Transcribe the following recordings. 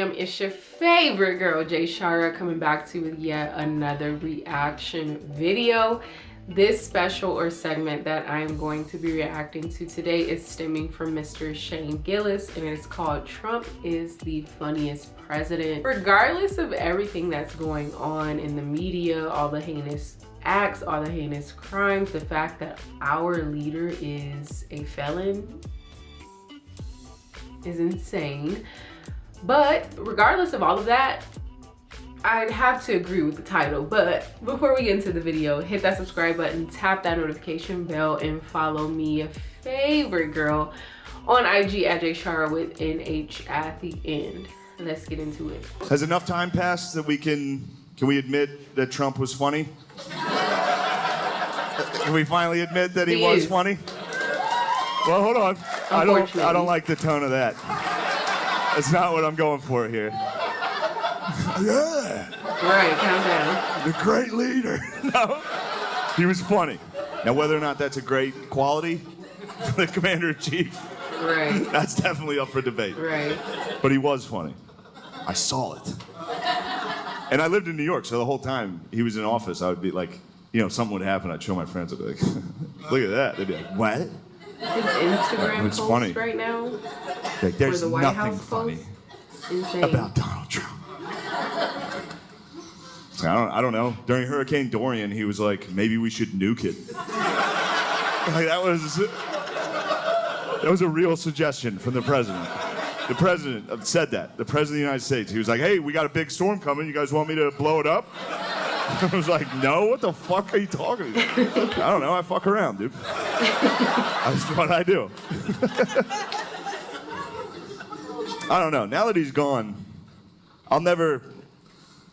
fam, it's your favorite girl, JayShara, coming back to you with yet another reaction video. This special or segment that I am going to be reacting to today is stemming from Mr. Gillis, and it's called Trump is the Funniest President. Regardless of everything that's going on in the media, all the heinous acts, all the heinous crimes, the fact that our leader is a felon is insane. But regardless of all of that, I'd have to agree with the title. But before we get into the video, hit that subscribe button, tap that notification bell, and follow me, your favorite girl, on IG at JayShara with NH at the end. Let's get into it. Has enough time passed that can we admit that Trump was funny? Can we finally admit that he was funny? Well, hold on. I don't like the tone of that. That's not what I'm going for here. Yeah. Right, calm down. The great leader. No, he was funny. Now, whether or not that's a great quality for the commander-in-chief, right, that's definitely up for debate. Right. But he was funny. I saw it. And I lived in New York, so the whole time he was in office, I would be like, you know, something would happen, I'd show my friends, I'd be like, look at that. They'd be like, what? His Instagram it's post funny. Right now, like, there's the White nothing House funny insane. about Donald Trump. So I don't know. During Hurricane Dorian, he was like, maybe we should nuke it. Like, that was a real suggestion from the president. The president said that. The president of the United States. He was like, hey, we got a big storm coming. You guys want me to blow it up? I was like, no, what the fuck are you talking about? I don't know, I fuck around, dude. That's what I do. I don't know, now that he's gone, I'll never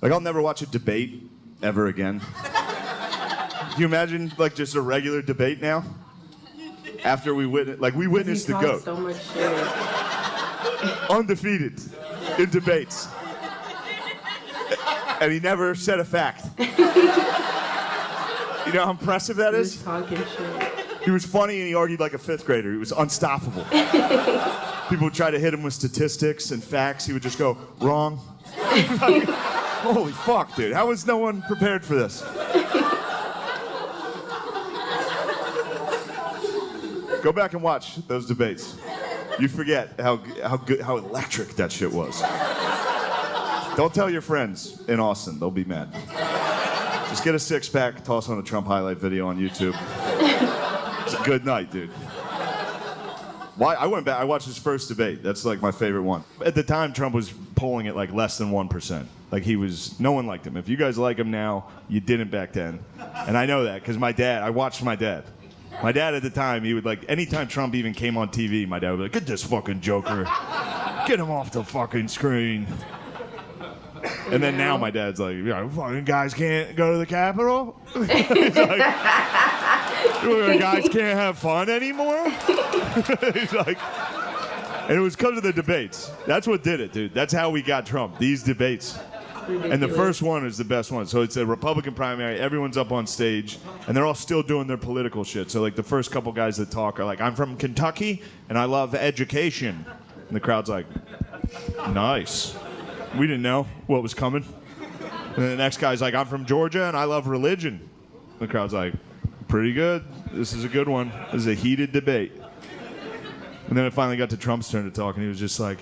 watch a debate ever again. Can you imagine, like, just a regular debate now? After we witnessed the GOAT. So much shit. Undefeated in debates. And he never said a fact. You know how impressive that is? He was talking shit. He was funny and he argued like a fifth grader. He was unstoppable. People would try to hit him with statistics and facts. He would just go, wrong. Like, holy fuck, dude. How was no one prepared for this? Go back and watch those debates. You forget how electric that shit was. Don't tell your friends in Austin. They'll be mad. Just get a six-pack, toss on a Trump highlight video on YouTube. It's a good night, dude. I went back. I watched his first debate. That's like my favorite one. At the time, Trump was polling at like less than 1%. Like no one liked him. If you guys like him now, you didn't back then. And I know that because I watched my dad. My dad at the time, he would like, anytime Trump even came on TV, my dad would be like, get this fucking joker. Get him off the fucking screen. And then now my dad's like, yeah, fucking guys can't go to the Capitol? He's like, guys can't have fun anymore? He's like, and it was because of the debates. That's what did it, dude. That's how we got Trump, these debates. Ridiculous. And the first one is the best one. So it's a Republican primary, everyone's up on stage, and they're all still doing their political shit. So like the first couple guys that talk are like, I'm from Kentucky, and I love education. And the crowd's like, nice. We didn't know what was coming. And then the next guy's like, I'm from Georgia and I love religion. The crowd's like, pretty good. This is a good one. This is a heated debate. And then it finally got to Trump's turn to talk, and he was just like,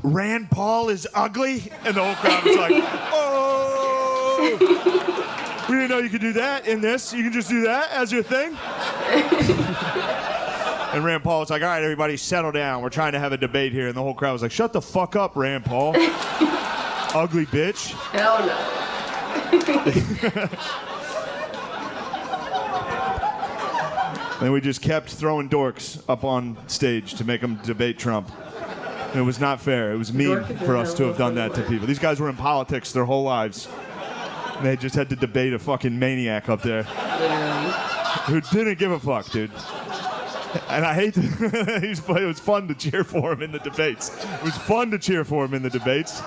Rand Paul is ugly? And the whole crowd was like, oh! We didn't know you could do that in this. You can just do that as your thing? And Rand Paul was like, all right, everybody, settle down. We're trying to have a debate here. And the whole crowd was like, shut the fuck up, Rand Paul. Ugly bitch. Hell no. And we just kept throwing dorks up on stage to make them debate Trump. And it was not fair. It was mean for us to have done that to people. These guys were in politics their whole lives. And they just had to debate a fucking maniac up there. Who didn't give a fuck, dude. And I hate it was fun to cheer for him in the debates. It was fun to cheer for him in the debates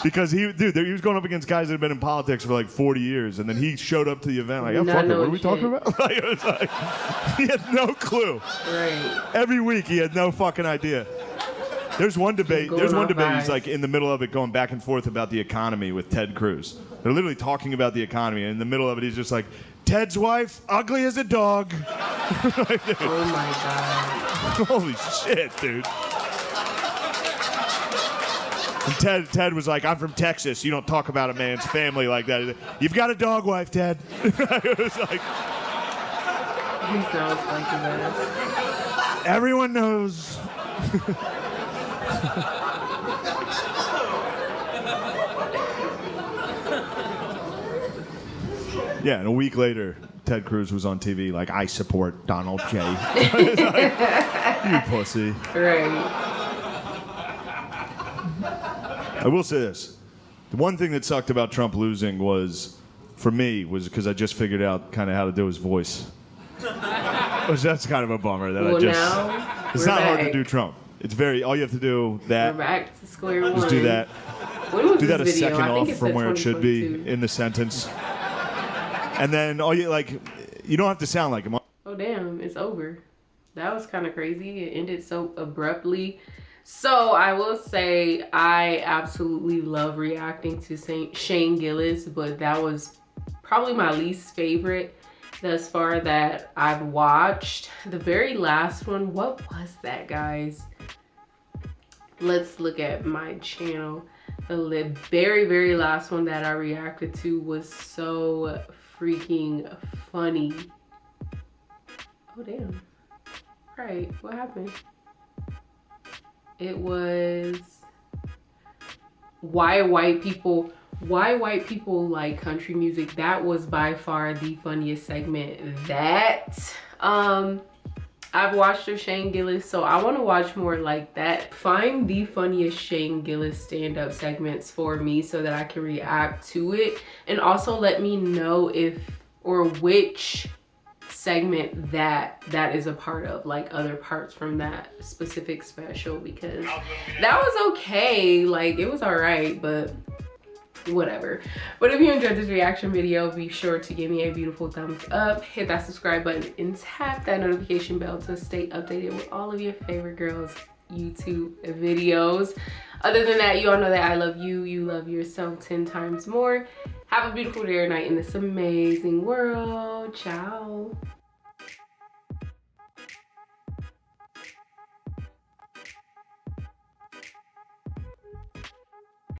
because he was going up against guys that had been in politics for like 40 years, and then he showed up to the event like, oh, fuck it, what are we talking about? Like, it was like, he had no clue. Right. Every week he had no fucking idea. There's one debate. Going There's one off debate. He's vibes. like in the middle of it, going back and forth about the economy with Ted Cruz. They're literally talking about the economy, and in the middle of it, he's just like, "Ted's wife, ugly as a dog." Like, dude, Oh my god. holy shit, dude. And Ted was like, "I'm from Texas. You don't talk about a man's family like that. You've got a dog wife, Ted." It was like, He sounds like his ass. everyone knows. Yeah, and a week later, Ted Cruz was on TV like, "I support Donald J." It's like, you pussy. Right. I will say this. The one thing that sucked about Trump losing was, for me, was because I just figured out kind of how to do his voice. Which that's kind of a bummer that Well, I just... now It's we're not hard to back. do Trump. It's very... All you have to do, We're that, back to square one. just do that. When was Do that a this video? second I think off it from said where it should be 2022. in the sentence. And then all you, like, you don't have to sound like him. Oh damn, it's over. That was kind of crazy. It ended so abruptly. So I will say I absolutely love reacting to Shane Gillis, but that was probably my least favorite thus far that I've watched. The very last one, what was that, guys? Let's look at my channel. The very, very last one that I reacted to was so freaking funny. Oh damn. Right, what happened? It was why white people like country music. That was by far the funniest segment that I've watched of Shane Gillis, so I want to watch more like that. Find the funniest Shane Gillis stand-up segments for me so that I can react to it, and also let me know if or which segment that is a part of, like other parts from that specific special, because that was okay, like it was all right, but whatever. But if you enjoyed this reaction video, be sure to give me a beautiful thumbs up, hit that subscribe button, and tap that notification bell to stay updated with all of your favorite girls' YouTube videos. Other than that, you all know that I love you, you love yourself 10 times more. Have a beautiful day or night in this amazing world. Ciao.